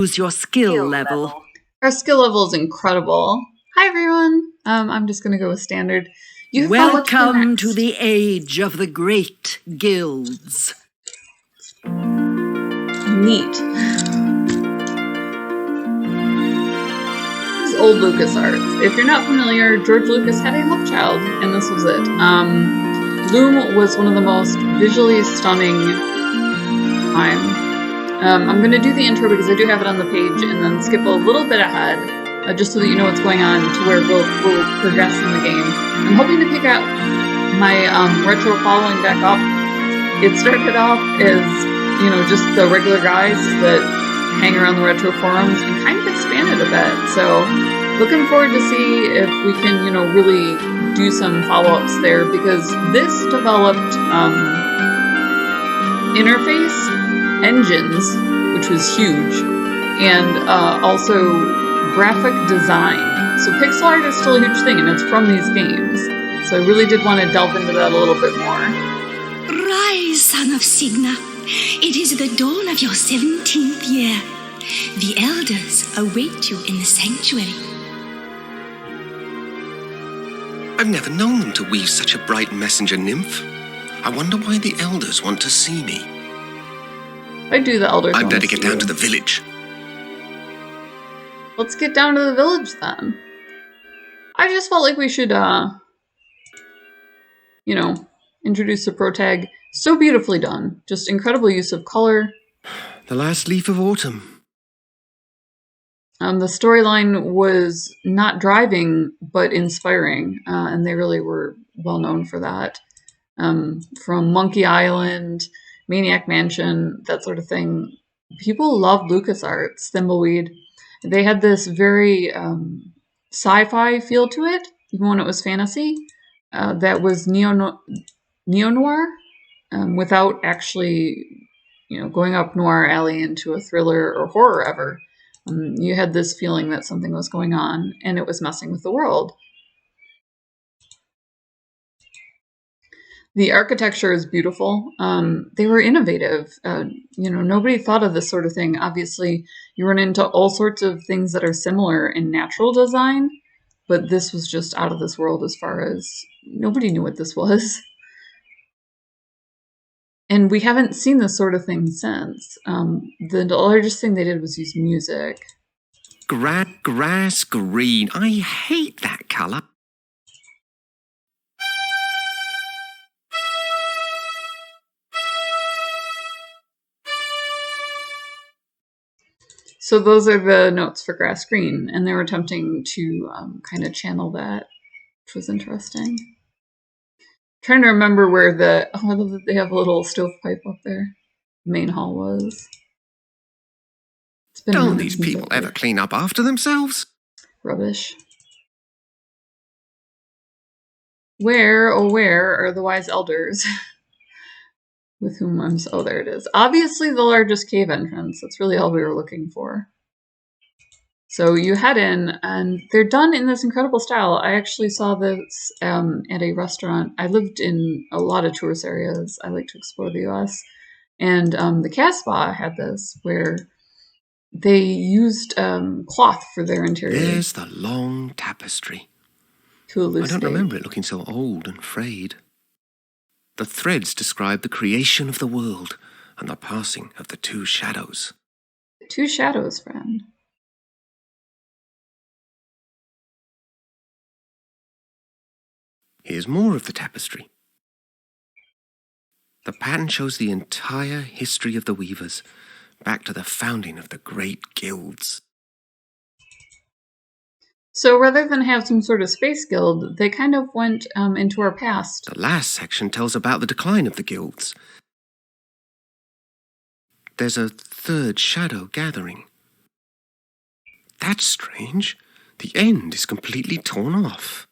Use your skill level. Our skill level is incredible. Hi, everyone. I'm just going to go with standard. Welcome to the age of the great guilds. Neat. This is old LucasArts. If you're not familiar, George Lucas had a love child, and this was it. Loom was one of the most visually stunning I'm going to do the intro because I do have it on the page and then skip a little bit ahead just so that you know what's going on to where we'll progress in the game. I'm hoping to pick up my retro following back up. It started off as, just the regular guys that hang around the retro forums and kind of expanded a bit. So looking forward to see if we can, really do some follow-ups there because this developed interface engines, which was huge, and also graphic design. So pixel art is still a huge thing, and it's from these games. So I really did want to delve into that a little bit more. Rise, son of Signa. It is the dawn of your 17th year. The elders await you in the sanctuary. I've never known them to weave such a bright messenger nymph. I wonder why the elders want to see me. I do the elders. I'd better get down to the village. Let's get down to the village then. I just felt like we should, introduce the protag. So beautifully done. Just incredible use of color. The last leaf of autumn. The storyline was not driving, but inspiring, and they really were well known for that. From Monkey Island, Maniac Mansion, that sort of thing. People loved LucasArts, Thimbleweed. They had this very sci-fi feel to it, even when it was fantasy. That was neo-noir, without actually, going up noir alley into a thriller or horror ever. You had this feeling that something was going on, and it was messing with the world. The architecture is beautiful. They were innovative. Nobody thought of this sort of thing. Obviously, you run into all sorts of things that are similar in natural design, but this was just out of this world as far as nobody knew what this was. And we haven't seen this sort of thing since. The largest thing they did was use music. Grass green. I hate that color. So those are the notes for grass green, and they were attempting to kind of channel that, which was interesting. Trying to remember where I love that they have a little stovepipe up there. The main hall was. Don't these people ever clean up after themselves? Rubbish. Where are the wise elders? With whom oh, there it is. Obviously the largest cave entrance. That's really all we were looking for. So you head in, and they're done in this incredible style. I actually saw this at a restaurant. I lived in a lot of tourist areas. I like to explore the U.S. And the Casbah had this, where they used cloth for their interior. There's the long tapestry. To elucidate. I don't remember it looking so old and frayed. The threads describe the creation of the world and the passing of the two shadows. Two shadows, friend. Here's more of the tapestry. The pattern shows the entire history of the weavers, back to the founding of the great guilds. So rather than have some sort of space guild, they kind of went into our past. The last section tells about the decline of the guilds. There's a third shadow gathering. That's strange. The end is completely torn off.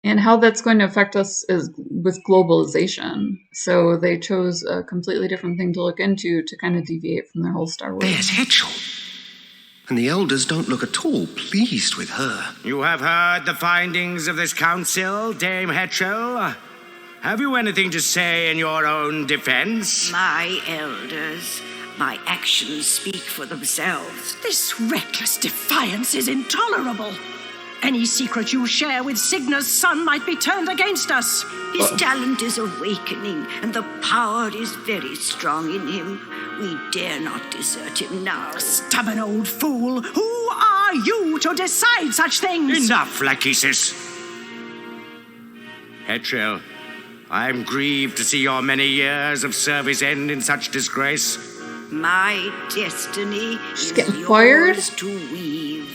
And how that's going to affect us is with globalization. So they chose a completely different thing to look into to kind of deviate from their whole Star Wars. There's Hetchel. And the elders don't look at all pleased with her. You have heard the findings of this council, Dame Hetchel. Have you anything to say in your own defense? My elders, My actions speak for themselves. This reckless defiance is intolerable. Any secret you share with Signa's son might be turned against us. His talent is awakening, and the power is very strong in him. We dare not desert him now. Stubborn old fool! Who are you to decide such things? Enough, Lachesis. Hetchel, I am grieved to see your many years of service end in such disgrace. My destiny is getting fired? yours to weave.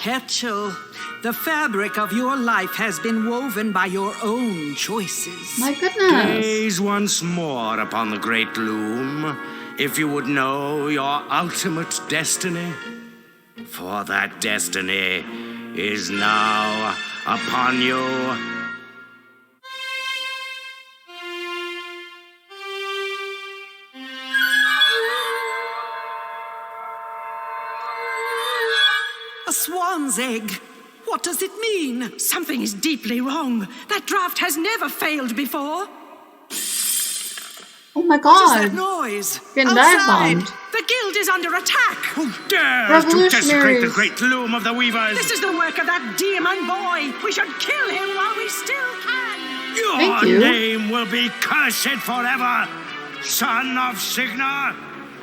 Hetchel, the fabric of your life has been woven by your own choices. My goodness. Gaze once more upon the great Loom, if you would know your ultimate destiny. For that destiny is now upon you. A swan's egg. What does it mean? Something is deeply wrong. That draft has never failed before. Oh my What is that god. noise? Getting dive Outside! bombed. The guild is under attack. Who dares to desecrate the Revolutionaries. great Loom of the Weavers? This is the work of that demon boy. We should kill him while we still can. Thank Your you. name will be cursed forever, son of Signa,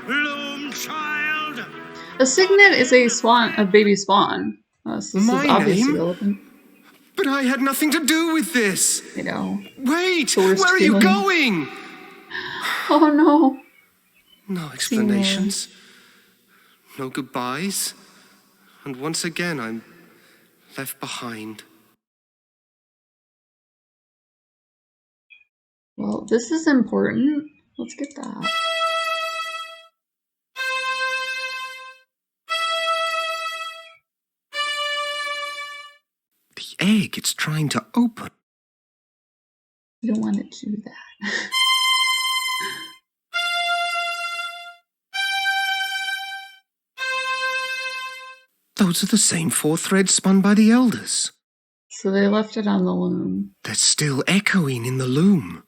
Loom child. A signet is a swan, a baby swan. So this My is obviously name? relevant. But I had nothing to do with this. You know. Wait, The worst where are you feeling. going? Oh no. No explanations. No goodbyes. And once again, I'm left behind. Well, this is important. Let's get that. The egg, it's trying to open. You don't want it to do that. Those are the same 4 threads spun by the elders. So they left it on the loom. They're still echoing in the loom.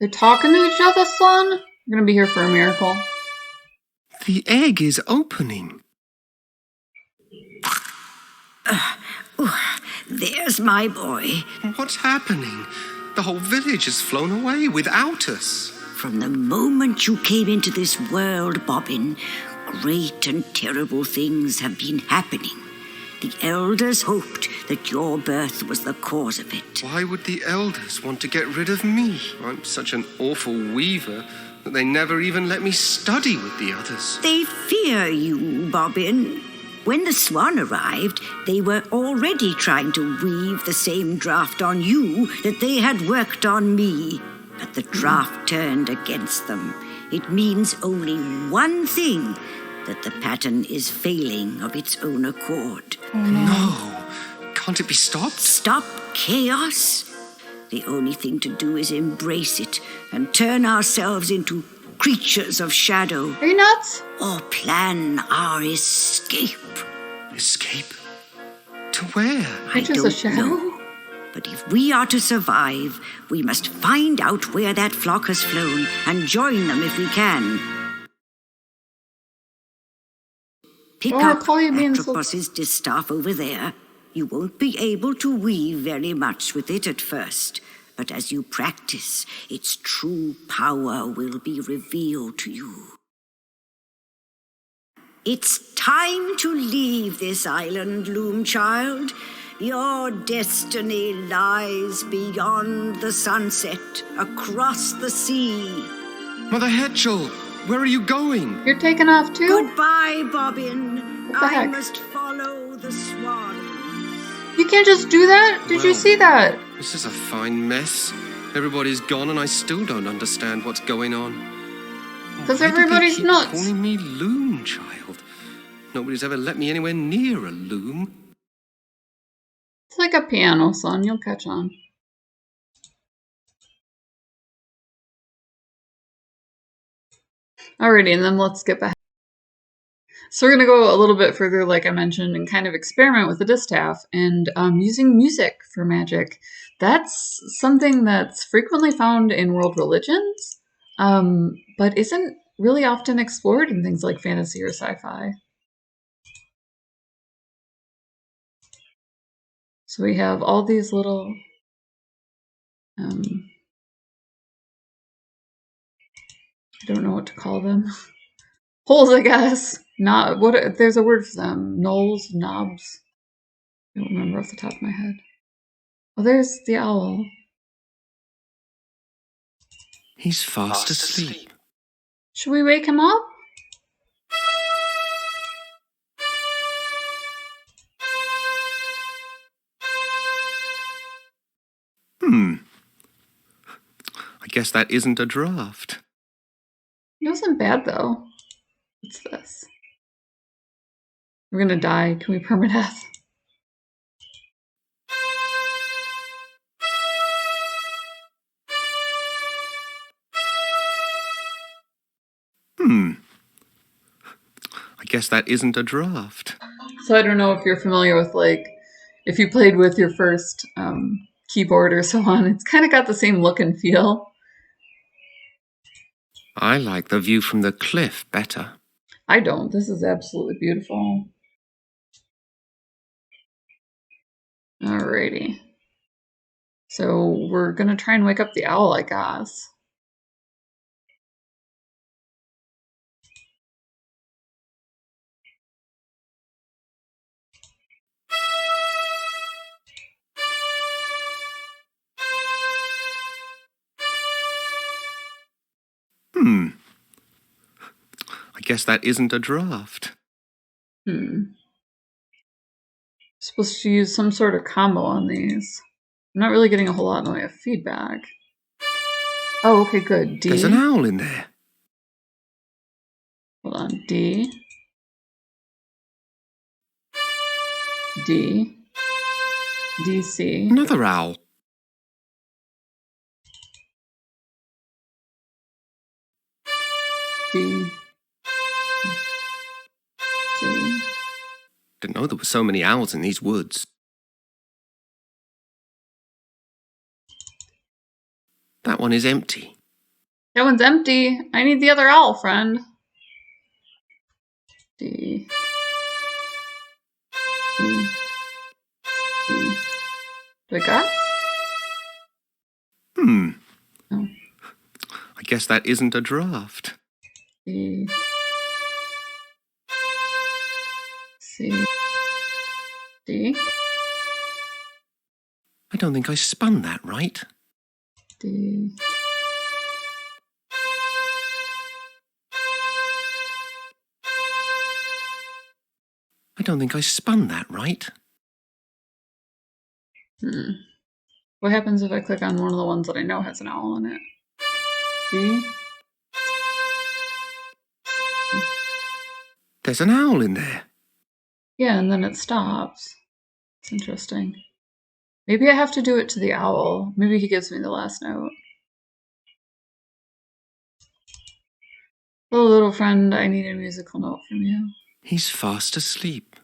They're talking to each other, son? We're gonna be here for a miracle. The egg is opening. There's my boy. What's happening? The whole village has flown away without us. From the moment you came into this world, Bobbin, great and terrible things have been happening. The elders hoped that your birth was the cause of it. Why would the elders want to get rid of me? I'm such an awful weaver that they never even let me study with the others. They fear you, Bobbin. When the swan arrived, they were already trying to weave the same draft on you that they had worked on me. But the draft turned against them. It means only one thing, that the pattern is failing of its own accord. No. Can't it be stopped? Stop chaos? The only thing to do is embrace it and turn ourselves into creatures of shadow, Are you nuts? or plan our escape. Escape? To where? I Creatures of don't shadow? know. But if we are to survive, we must find out where that flock has flown and join them if we can. Pick Don't up recall you being so- Atropos's distaff over there. You won't be able to weave very much with it at first, but as you practice, its true power will be revealed to you. It's time to leave this island, Loom child. Your destiny lies beyond the sunset, across the sea. Mother Hetchel, where are you going? You're taking off too? Goodbye, Bobbin. the I heck? must follow the swans. You can't just do that? Did you Well, see that? This is a fine mess. Everybody's gone and I still don't understand what's going on. Because Why do they everybody's keep nuts. calling me Loom child. Nobody's ever let me anywhere near a loom. It's like a piano, son. You'll catch on. Alrighty, and then let's skip ahead. So we're going to go a little bit further, like I mentioned, and kind of experiment with the distaff and using music for magic. That's something that's frequently found in world religions, but isn't really often explored in things like fantasy or sci-fi. So we have all these little I don't know what to call them. Holes, I guess. Not what. There's a word for them. Knolls, knobs. I don't remember off the top of my head. Oh, there's the owl. He's fast asleep. Should we wake him up? I guess that isn't a draft. It wasn't bad though. What's this? We're gonna die. Can we permadeath? I guess that isn't a draft. So I don't know if you're familiar with, like, if you played with your first keyboard or so on. It's kind of got the same look and feel. I like the view from the cliff better. I don't. This is absolutely beautiful. Alrighty. So we're gonna try and wake up the owl, I guess. I guess that isn't a draft. Supposed to use some sort of combo on these. I'm not really getting a whole lot in the way of feedback. Oh, okay, good. D. There's an owl in there. Hold on. D. D. D, C. Another owl. D. C. Didn't know there were so many owls in these woods. That one is empty. That one's empty. I need the other owl, friend. D. D. D. Do I got? Oh. I guess that isn't a draft. D. C. D. I don't think I spun that right. D. I don't think I spun that right. What happens if I click on one of the ones that I know has an owl in it? D. There's an owl in there. Yeah, and then it stops. It's interesting. Maybe I have to do it to the owl. Maybe he gives me the last note. Hello, little friend. I need a musical note from you. He's fast asleep.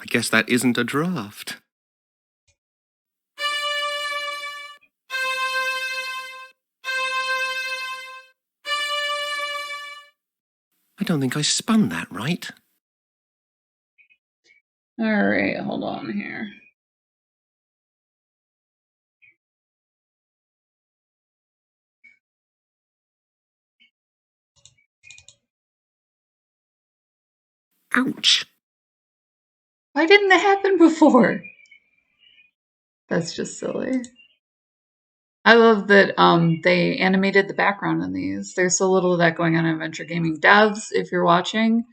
I guess that isn't a draft. I don't think I spun that right. Alright, hold on here. Ouch. Why didn't that happen before? That's just silly. I love that they animated the background in these. There's so little of that going on in adventure gaming. Devs, if you're watching,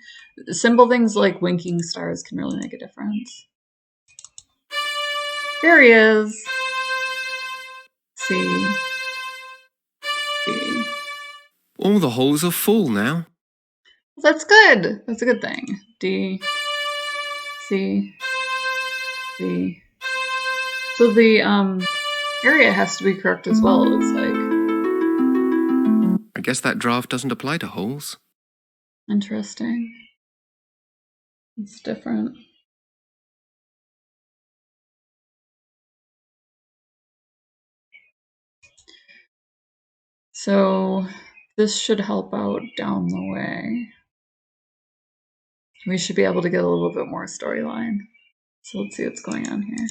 simple things like winking stars can really make a difference. There he is. C. D. All the holes are full now. That's good. That's a good thing. D. C. D. So the area has to be correct as well, it looks like. I guess that draft doesn't apply to holes. Interesting. It's different. So this should help out down the way. We should be able to get a little bit more storyline. So let's see what's going on here.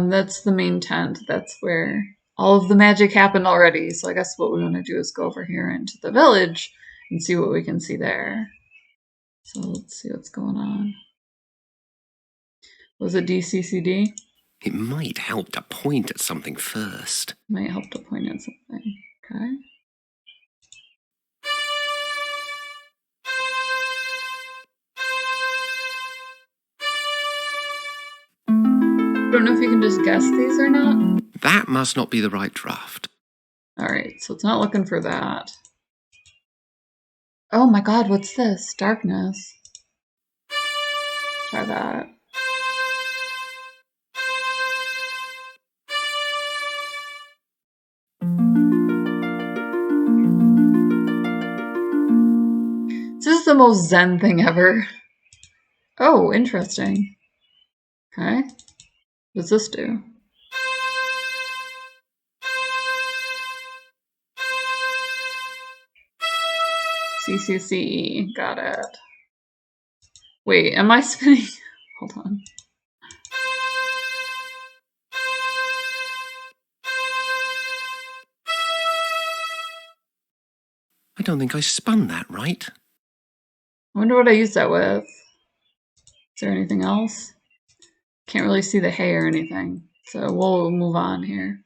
That's the main tent. That's where all of the magic happened already. So I guess what we want to do is go over here into the village and see what we can see there. So let's see what's going on. Was it DCCD? It might help to point at something first. Might help to point at something. Okay. I don't know if you can just guess these or not. That must not be the right draft. Alright, so it's not looking for that. Oh my god, what's this? Darkness. Try that. This is the most zen thing ever. Oh, interesting. Okay. What does this do? CCCE. Got it. Wait, am I spinning? Hold on. I don't think I spun that right. I wonder what I used that with. Is there anything else? Can't really see the hay or anything, so we'll move on here.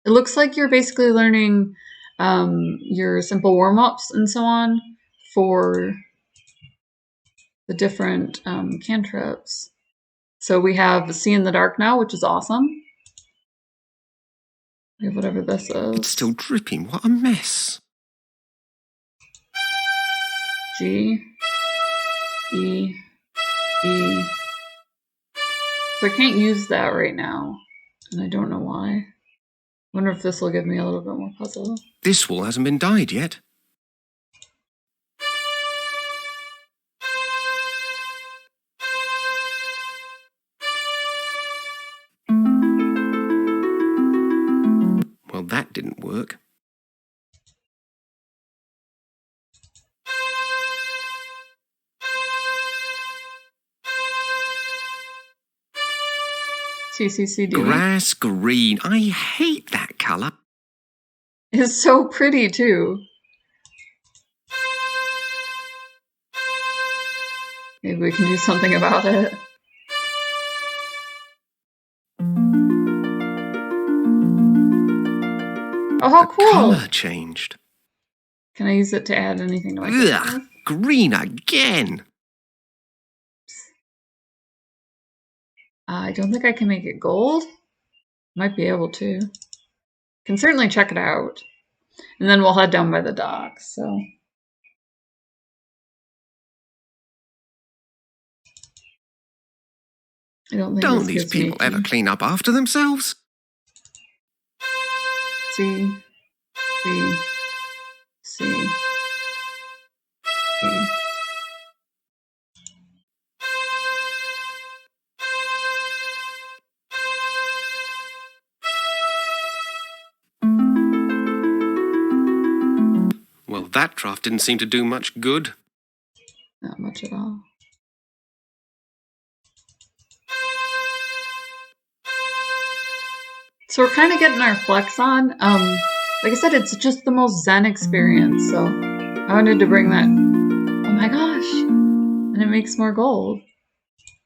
It looks like you're basically learning your simple warm-ups and so on for the different cantrips. So we have See in the Dark now, which is awesome. We have whatever this is. It's still dripping. What a mess. G, E, E. So I can't use that right now, and I don't know why. Wonder if this will give me a little bit more puzzle. This wall hasn't been dyed yet. Well, that didn't work. CCCD. Grass green. I hate that colour. It's so pretty too. Maybe we can do something about it. Oh, how cool! Colour changed. Can I use it to add anything to my character? Ugh, green again. I don't think I can make it gold. Might be able to. Can certainly check it out. And then we'll head down by the docks, so. I don't think Don't this these gives me people a ever key. clean up after themselves? C, C, C, C. Well, that draft didn't seem to do much good. Not much at all. So we're kind of getting our flex on. Like I said, it's just the most zen experience. So I wanted to bring that. Oh my gosh. And it makes more gold.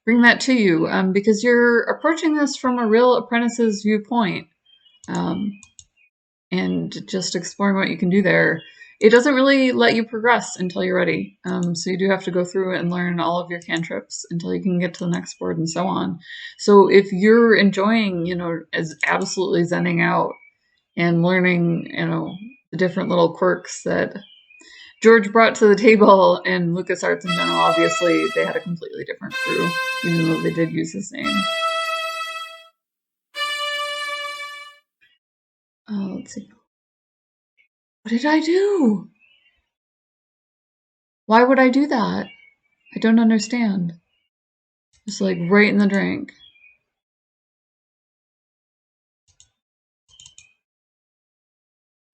Bring that to you because you're approaching this from a real apprentice's viewpoint. And just exploring what you can do there. It doesn't really let you progress until you're ready. So you do have to go through and learn all of your cantrips until you can get to the next board and so on. So if you're enjoying, as absolutely zenning out and learning, the different little quirks that George brought to the table and LucasArts in general, obviously they had a completely different crew, even though they did use his name. let's see. What did I do? Why would I do that? I don't understand. Just like right in the drink.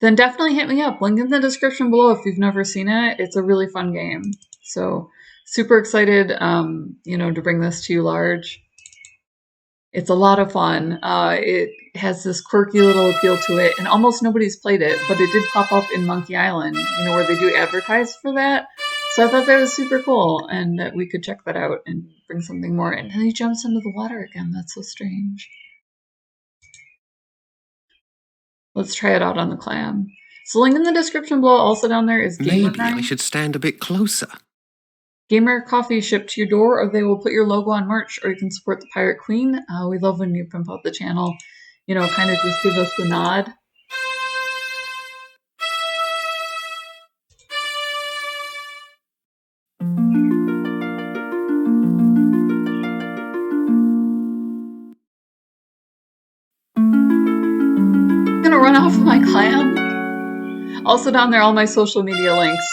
Then definitely hit me up. Link in the description below if you've never seen it. It's a really fun game. So super excited, to bring this to you large. It's a lot of fun. It has this quirky little appeal to it, and almost nobody's played it, but it did pop up in Monkey Island, where they do advertise for that. So I thought that was super cool, and that we could check that out and bring something more. And then he jumps into the water again. That's so strange. Let's try it out on the clam. So link in the description below. Also down there is Gamer Maybe I should stand a bit closer. Gamer coffee shipped to your door, or they will put your logo on merch, or you can support the Pirate Queen. We love when you pimp out the channel, kind of just give us the nod. I'm gonna run off with my clam. Also down there, all my social media links.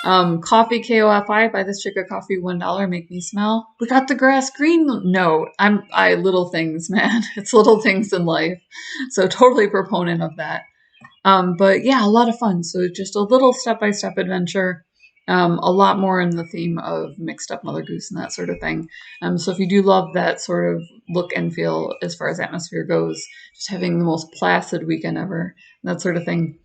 Coffee KOFI, buy this chick a coffee, $1, make me smell. We got the grass green note. I little things, man. It's little things in life. So totally proponent of that. But yeah, a lot of fun. So just a little step-by-step adventure. A lot more in the theme of mixed up Mother Goose and that sort of thing. So if you do love that sort of look and feel as far as atmosphere goes, just having the most placid weekend ever, that sort of thing.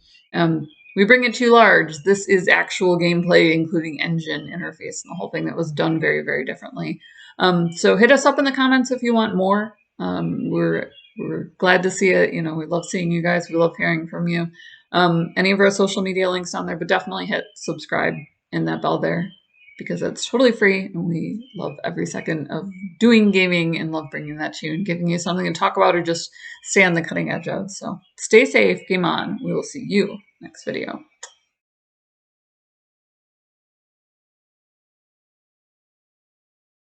We bring it to you large. This is actual gameplay, including engine interface and the whole thing that was done very, very differently. So hit us up in the comments if you want more. We're glad to see it. We love seeing you guys. We love hearing from you. Any of our social media links down there, but definitely hit subscribe and that bell there because it's totally free. And we love every second of doing gaming and love bringing that to you and giving you something to talk about or just stay on the cutting edge of. So stay safe, game on. We will see you next video.